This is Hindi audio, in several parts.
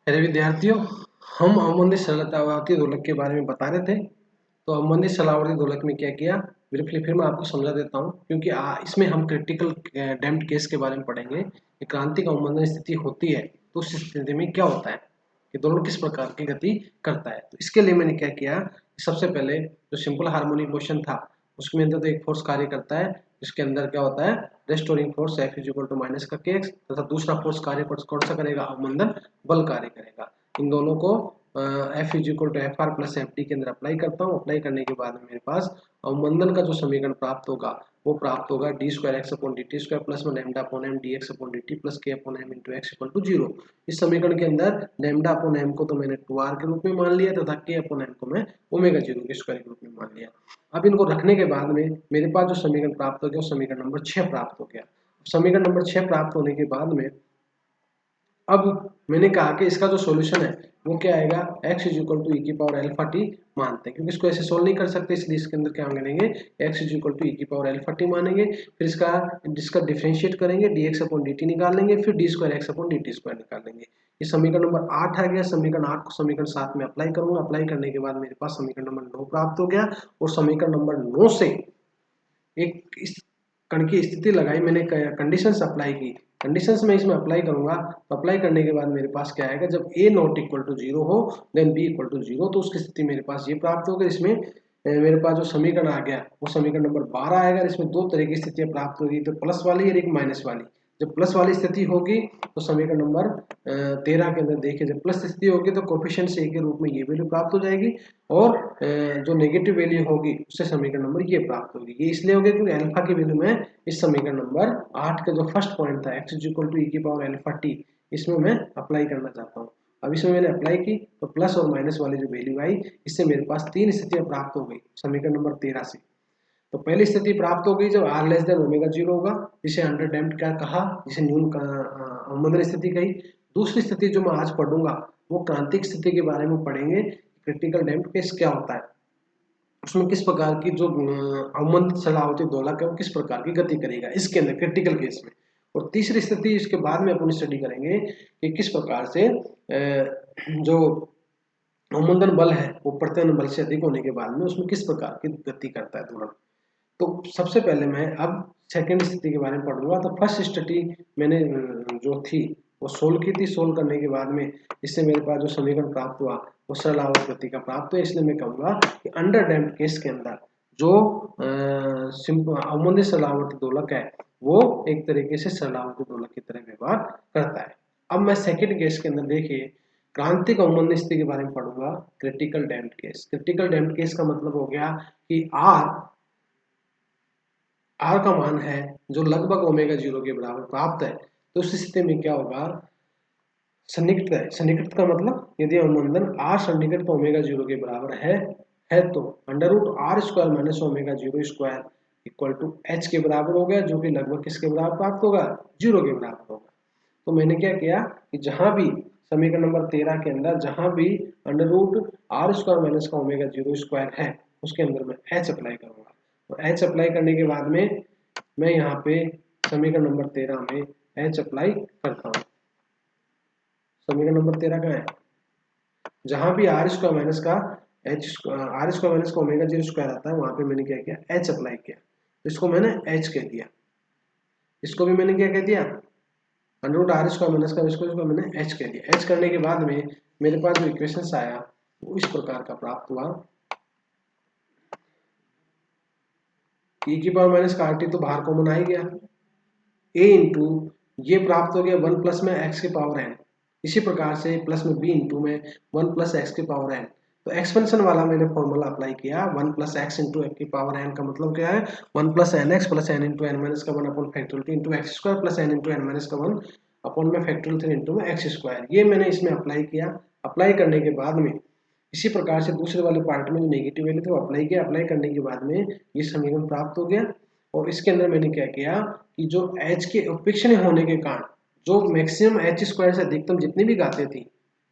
मेरे विद्यार्थियों, हम अवमंदित सरलतावर्ती दोलक के बारे में बता रहे थे। तो अवमंदित सरलावर्ती दोलक में क्या किया, ब्रीफली फिर मैं आपको समझा देता हूँ, क्योंकि इसमें हम क्रिटिकल डैम्प्ड केस के बारे में पढ़ेंगे कि क्रांतिक अवमंदन स्थिति होती है तो उस स्थिति में क्या होता है कि दोलक किस प्रकार की गति करता है। तो इसके लिए मैंने क्या किया, सबसे पहले जो सिंपल हार्मोनिक मोशन था उसके अंदर तो एक फोर्स कार्य करता है, इसके अंदर क्या होता है, restoring force F equal to minus का kx, तथा दूसरा फोर्स कार्य कौन सा करेगा, अवमंदन बल कार्य करेगा। इन दोनों को F equal to F R plus F D के अंदर अप्लाई करता हूँ। अप्लाई करने के बाद में मेरे पास अवमंदन का जो समीकरण प्राप्त होगा वो प्राप्त होगा D square X upon D T square plus में lambda upon M D X upon D T plus K upon M into X equal to 0। इस समीकरण के अंदर लैम्डा अपॉन एम को तो मैंने 2r के रूप में मान लिया तथा के अपॉन एम को मैं ओमेगा 0 के स्क्वायर के रूप में मान लिया। अब इनको रखने के बाद में मेरे पास जो समीकरण प्राप्त हो गया वो समीकरण नंबर 6 प्राप्त हो गया। समीकरण नंबर 6 प्राप्त होने के बाद में अब मैंने कहा कि इसका जो सॉल्यूशन है वो क्या आएगा, x इज इक्वल टू ई की पावर अल्फा टी मानते हैं, क्योंकि इसको ऐसे सोल्व नहीं कर सकते, इसलिए इसके अंदर क्या मानेंगे, x इज इक्वल टू ई की पावर अल्फा टी मानेंगे। फिर इसका डिफरेंशिएट करेंगे, dx अपॉन dt निकालेंगे, फिर D square X upon dt square निकालेंगे। ये समीकरण नंबर 8 आ गया। समीकरण 8 को समीकरण 7 में अप्लाई करूंगा। अप्लाई करने के बाद मेरे पास समीकरण नंबर 9 प्राप्त हो गया, और समीकरण नंबर 9 से एक इस कण की स्थिति लगाई, मैंने कंडीशंस अप्लाई की। कंडीशंस में इसमें अप्लाई करूंगा तो अप्लाई करने के बाद मेरे पास क्या आएगा, जब a नॉट इक्वल टू 0 हो देन b इक्वल टू 0, तो उसकी स्थिति मेरे पास ये प्राप्त होगी। इसमें मेरे पास जो समीकरण आ गया वो समीकरण नंबर 12 आएगा। इसमें दो तरह की स्थितियां प्राप्त होगी, तो प्लस वाली और एक माइनस वाली। जब प्लस वाली स्थिति होगी तो समीकरण नंबर 13 के अंदर देखिए, जब प्लस स्थिति होगी तो कोफिशिएंट से के रूप में ये वैल्यू प्राप्त हो जाएगी, और जो नेगेटिव वैल्यू होगी उससे समीकरण नंबर ये प्राप्त होगी। ये इसलिए होगी क्योंकि अल्फा की वैल्यू में इस समीकरण नंबर 8 का जो फर्स्ट पॉइंट था x इक्वल टू ई की पावर अल्फा टी, इसमें मैं अप्लाई करना चाहता हूँ। अब इसमें मैंने अप्लाई की तो प्लस और माइनस वाली जो वैल्यू आई, इससे मेरे पास तीन स्थितियां प्राप्त हो गई समीकरण नंबर 13 से। तो पहली स्थिति प्राप्त हो गई जब r लेस देन ओमेगा 0 होगा, जिसे अंडर डैम्प्ड क्या कहा, जिसे न्यून अवमंदन स्थिति कही। दूसरी स्थिति जो मैं आज पढ़ूंगा वो क्रांतिक स्थिति के बारे में पढ़ेंगे, क्रिटिकल डैम्प्ड केस क्या होता है, उसमें किस प्रकार की जो अवमंदित सरलावर्ती दोलक है वो किस प्रकार की गति करेगा इसके अंदर क्रिटिकल केस में। और तीसरी स्थिति इसके बाद में अपन स्टडी करेंगे कि किस प्रकार से जो अवमंदन बल है वो प्रत्यावर्तन बल से अधिक होने के बाद में उसमें किस प्रकार की गति करता है दोलक। तो सबसे पहले मैं अब सेकंड स्थिति के बारे में पढ़ूंगा। तो फर्स्ट स्थिति मैंने जो थी वो सोल्व की थी। सोल्व करने के बाद में इससे मेरे पास जो समीकरण प्राप्त हुआ वो सरल आवर्त गति का प्राप्त हुआ। इसलिए मैं कहूंगा कि अंडर डैम्प्ड केस के अंदर जो अवमंदित सरल आवर्ती दोलक है वो एक तरीके से सरल आवर्ती दोलक की तरह व्यवहार करता है। अब मैं सेकंड केस के अंदर देखिए क्रांतिक अवमंदन स्थिति के बारे में पढ़ूंगा, critical damped case. Critical damped case का मतलब हो गया कि आर का मान है जो लगभग ओमेगा 0 के बराबर प्राप्त है। तो उस स्थिति में क्या होगा, सन्निकट है। सन्निकट का मतलब यदि अवमंदन आर सन्निकट तो ओमेगा 0 के बराबर है तो under root R square minus omega 0 square equal to H के बराबर हो गया, जो कि लगभग किसके बराबर प्राप्त होगा, 0 के बराबर होगा। तो मैंने क्या किया कि जहां भी समीकरण नंबर 13 के अंदर जहां भी under root R square minus का ओमेगा 0 स्क्वायर है उसके अंदर मैं एच अप्लाई करूंगा। तो एच अप्लाई करने के बाद में मैं यहाँ पे समीकरण नंबर 13 में एच अप्लाई करता हूँ। समीकरण नंबर 13 का है जहां भी आर स्क्वायर माइनस का आर स्क्वायर माइनस का ओमेगा 0 स्क्वायर आता है, वहां पे मैंने क्या किया, एच अप्लाई किया। तो इसको मैंने एच कह दिया, इसको भी मैंने क्या कह दिया, under root R square minus का इसको मैंने एच कह दिया। एच करने के बाद में मेरे पास जो इक्वेशन आया वो इस प्रकार का प्राप्त हुआ, e की पावर माइनस का rt तो बाहर कॉमन आ ही गया, a इंटू ये प्राप्त हो गया 1 प्लस में x की पावर n, इसी प्रकार से प्लस में b इंटू में 1 प्लस एक्स की पावर n। तो एक्सपेंशन वाला मैंने फॉर्मूला अप्लाई किया, 1 प्लस एक्स इंटू एक्स की पावर n का मतलब क्या है, 1 plus N X plus N into N minus का 1 upon factorial 2 into X square plus N into N minus का 1 अपॉन में फैक्टोरियल 3 इंटू में एक्स स्क्वायर। ये मैंने इसमें अप्लाई किया। अप्लाई करने के बाद में इसी प्रकार से दूसरे वाले पार्ट में जो नेगेटिव वैल्यू थे वो अप्लाई किया। अप्लाई करने के बाद में ये समीकरण प्राप्त हो गया, और इसके अंदर मैंने क्या किया कि जो h के उपेक्षणीय होने के कारण जो मैक्सिमम h स्क्वायर से अधिकतम जितनी भी घातें थी,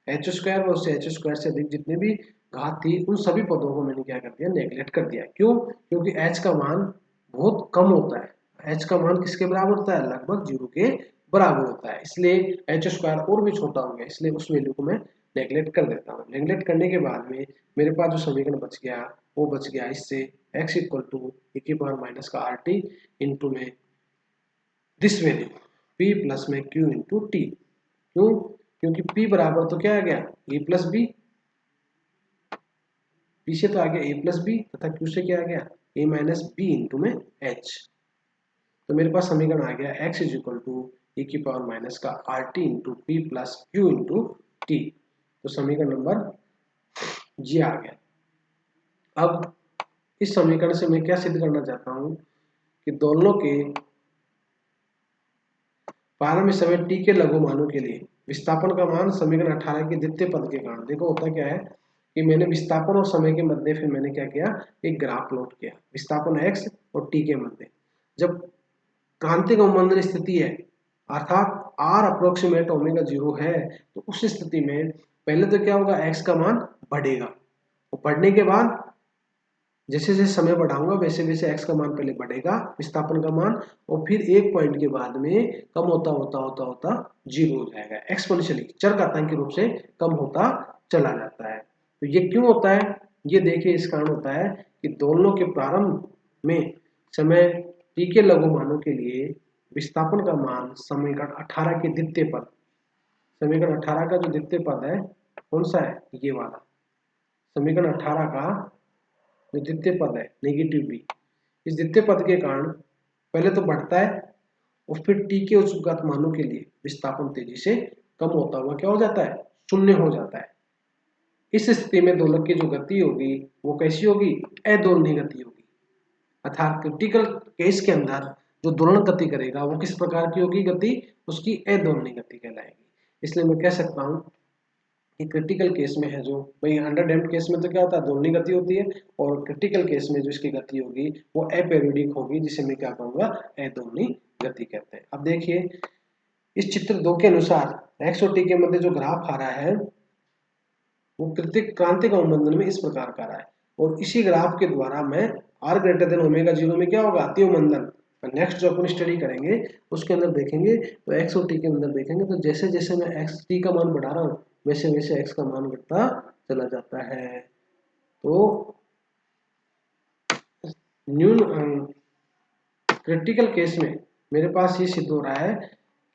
h स्क्वायर व उससे h स्क्वायर से अधिक जितनी भी घात थी, उन सभी पदों को मैंने क्या कर दिया, नेग्लेक्ट कर दिया। क्यों? क्योंकि h का मान बहुत कम होता है। h का मान किसके बराबर होता है, लगभग 0 के बराबर होता है, इसलिए एच स्क्वायर और भी छोटा हो गया, इसलिए उस वैल्यू को मैं नेग्लेक्ट कर देता हूँ। नेग्लेक्ट करने के बाद में मेरे पास जो समीकरण बच गया वो बच गया इससे x इक्वल टू e की पावर माइनस का आर टी इंटू में दिस वैल्यू p प्लस में q इंटू टी। क्यों? क्योंकि p बराबर तो क्या आ गया a प्लस बी, p से तो आ गया a प्लस बी तथा q से क्या आ गया a माइनस बी इंटू में h। तो मेरे पास समीकरण आ गया x is equal to e की पावर माइनस का R T into P plus Q into T. तो समीकरण नंबर जी आ गया। अब इस समीकरण से मैं क्या सिद्ध करना चाहता हूं कि दोनों के प्रारंभिक समय t के लघु मानों के लिए विस्थापन का मान समीकरण 18 के द्वितीय पद के कारण, देखो होता क्या है कि मैंने विस्थापन और समय के मध्य फिर मैंने क्या किया, एक ग्राफ प्लॉट किया विस्थापन x और t के मध्य। जब क्रांतिक अवमंदन स्थिति है अर्थात r अप्रोक्सीमेट ओमेगा 0 है, तो उस स्थिति में पहले तो क्या होगा, x का मान बढ़ेगा और बढ़ने के बाद जैसे जैसे समय बढ़ाऊंगा वैसे वैसे x का मान पहले बढ़ेगा विस्थापन का मान, और फिर एक पॉइंट के बाद में कम होता होता होता होता जीरो हो जाएगा, एक्सपोनेंशियली चरघातांकी रूप से कम होता चला जाता है। तो ये क्यों होता है, ये देखिए इस कारण होता है कि दोलनों के प्रारंभ में समय t के लघु मानों के लिए विस्थापन का मान समीकरण 18 के द्वितीय पद, समीकरण 18 का जो द्वितीय पद है कौन सा है, ये वाला समीकरण 18 का जो द्वितीय पद है नेगेटिव बी, इस द्वितीय पद के कारण पहले तो बढ़ता है और फिर टी के उच्चघात मानों के लिए विस्थापन तेजी से कम होता हुआ क्या हो जाता है, शून्य हो जाता है। इस स्थिति में दोलक की जो गति होगी वो कैसी होगी, अदोलनीय गति होगी, अर्थात क्रिटिकल केस के अंदर जो दोलन गति करेगा वो किस प्रकार की होगी गति, उसकी अदोलनीय गति कहलाएगी। इसलिए मैं कह सकता हूं कि क्रिटिकल केस में है जो भाई अंडर डैम्प्ड केस में तो क्या होता है, दोलनीय गति होती है, और क्रिटिकल केस में जो इसकी गति होगी वो अपीरियोडिक होगी, जिसे मैं क्या कहूंगा, अदोलनीय गति कहते हैं। अब देखिए इस चित्र 2 के अनुसार एक्स और टी के मध्य जो ग्राफ आ रहा है वो क्रांतिक अवमंदन में इस प्रकार का रहा है, और इसी ग्राफ के द्वारा मैं आर ग्रेटर देन ओमेगा 0 में क्या होगा, अति अवमंदन, नेक्स्ट जो अपन स्टडी करेंगे उसके अंदर देखेंगे तो एक्स और टी के अंदर देखेंगे तो जैसे जैसे मैं एक्स टी का मान बढ़ा रहा हूँ वैसे वैसे एक्स का मान घटता चला जाता है। तो न्यून क्रिटिकल केस में मेरे पास ये सिद्ध हो रहा है,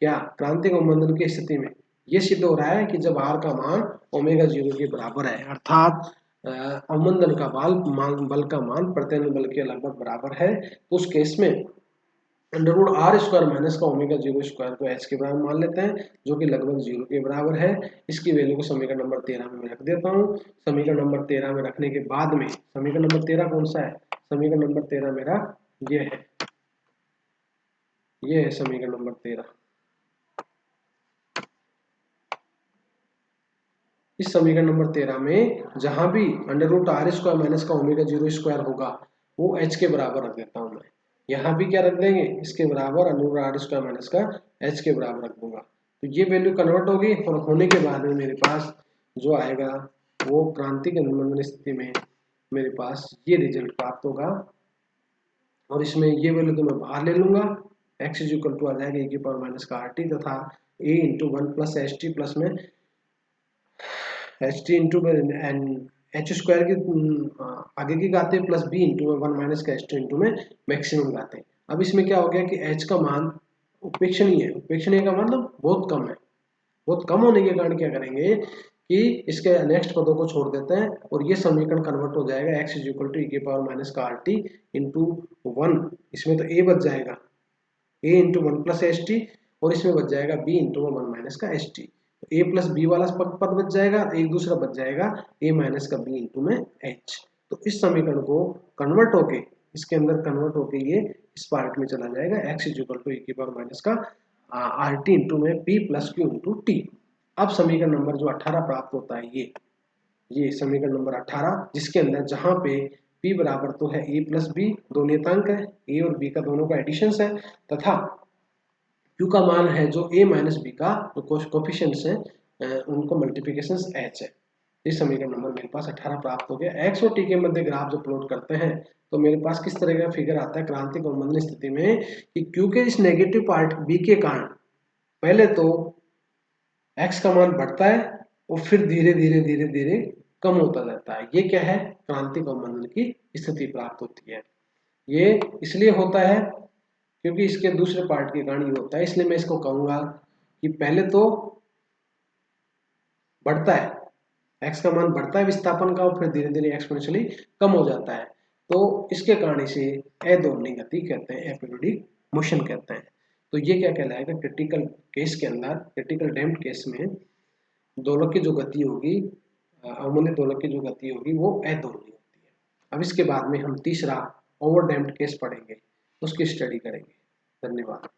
क्या क्रांतिक अवमंदन की स्थिति में ये सिद्ध हो रहा है कि जब आर का मान ओमेगा 0 के बराबर है, अर्थात अवमंदन का बल का मान प्रत्यानयन बल के लगभग बराबर है, तो उस केस में under root R square minus का ओमेगा 0 स्क्वायर को एच के बराबर मान लेते हैं, जो कि लगभग 0 के बराबर है। इसकी वैल्यू को समीकरण नंबर 13 में मैं रख देता हूँ। समीकरण नंबर 13 में रखने के बाद में समीकरण नंबर 13 कौन सा है, समीकरण नंबर 13 मेरा ये है, ये है समीकरण नंबर 13। इस समीकरण नंबर 13 में जहां भी under root R square minus का ओमेगा 0 स्क्वायर होगा वो एच के बराबर रख देता हूं मैं, यहाँ भी क्या रख देंगे, इसके बराबर under root R square minus का एच के बराबर रख दूंगा। तो ये वैल्यू कन्वर्ट होगी और होने के बाद में मेरे पास जो आएगा वो क्रांतिक अवमंदन स्थिति में मेरे पास ये रिजल्ट प्राप्त होगा, और इसमें ये वैल्यू तो मैं बाहर ले लूंगा, एक्स इज इक्वल टू आ जाएगा e की पावर माइनस का आर टी तथा A into 1 plus H T plus में एच टी इंटू में एच स्क्वायर की आगे की गाते प्लस बी इंटू में 1 माइनस का एच टी इंटू में मैक्सिमम गाते। अब इसमें क्या हो गया कि एच का मान उपेक्षणीय है, उपेक्षणीय का मतलब बहुत कम है, बहुत कम होने के कारण क्या करेंगे कि इसके नेक्स्ट पदों को छोड़ देते हैं और ये समीकरण कन्वर्ट हो जाएगा एक्स इज इक्वल टू ई के पावर माइनस का आर टी इंटू 1, इसमें तो ए बच जाएगा ए इंटू 1 प्लस एच टी, और इसमें बच जाएगा बी इंटू 1 माइनस का एच टी, ए प्लस बी वाला पद बच जाएगा, एक दूसरा बच जाएगा ए माइनस का बी इंटू में एच। तो इस समीकरण को कन्वर्ट होके इसके अंदर कन्वर्ट होके ये इस पार्ट में चला जाएगा एक्स इज इक्वल टू ई की पावर माइनस का आर टी इंटू में P plus Q into T. अब समीकरण नंबर जो 18 प्राप्त होता है ये समीकरण नंबर 18, जिसके अंदर जहां पे p बराबर तो है a प्लस बी, दो नियतांक है a और b का दोनों का एडिशन है, तथा q का मान है जो a माइनस बी का जो कोफिशिएंट्स है उनको मल्टीप्लिकेशन h है। इस समीकरण नंबर मेरे पास 18 प्राप्त हो गया। x और t के मध्य ग्राफ जो प्लॉट करते हैं तो मेरे पास किस तरह का फिगर आता है क्रांतिक अवमंदन स्थिति में कि q के इस नेगेटिव पार्ट b के कारण पहले तो x का मान बढ़ता है और फिर धीरे धीरे धीरे धीरे कम होता जाता है। ये क्या है, क्रांतिक अवमंदन की स्थिति प्राप्त होती है। ये इसलिए होता है क्योंकि इसके दूसरे पार्ट के कारण ये होता है, इसलिए मैं इसको कहूंगा कि पहले तो बढ़ता है, x का मान बढ़ता है विस्थापन का और फिर धीरे धीरे एक्सपोनेंशियली कम हो जाता है। तो इसके कारण इसे अदोलनीय गति कहते हैं, एपिरियोडिक मोशन कहते हैं। तो ये क्या कहलाएगा, क्रिटिकल केस के अंदर, क्रिटिकल डैम्प्ड केस में दोलक की जो गति होगी, अवमंदित दोलक की जो गति होगी वो अदोलनीय होती है। अब इसके बाद में हम तीसरा ओवर डैम्प्ड केस पढ़ेंगे, उसकी स्टडी करेंगे। धन्यवाद।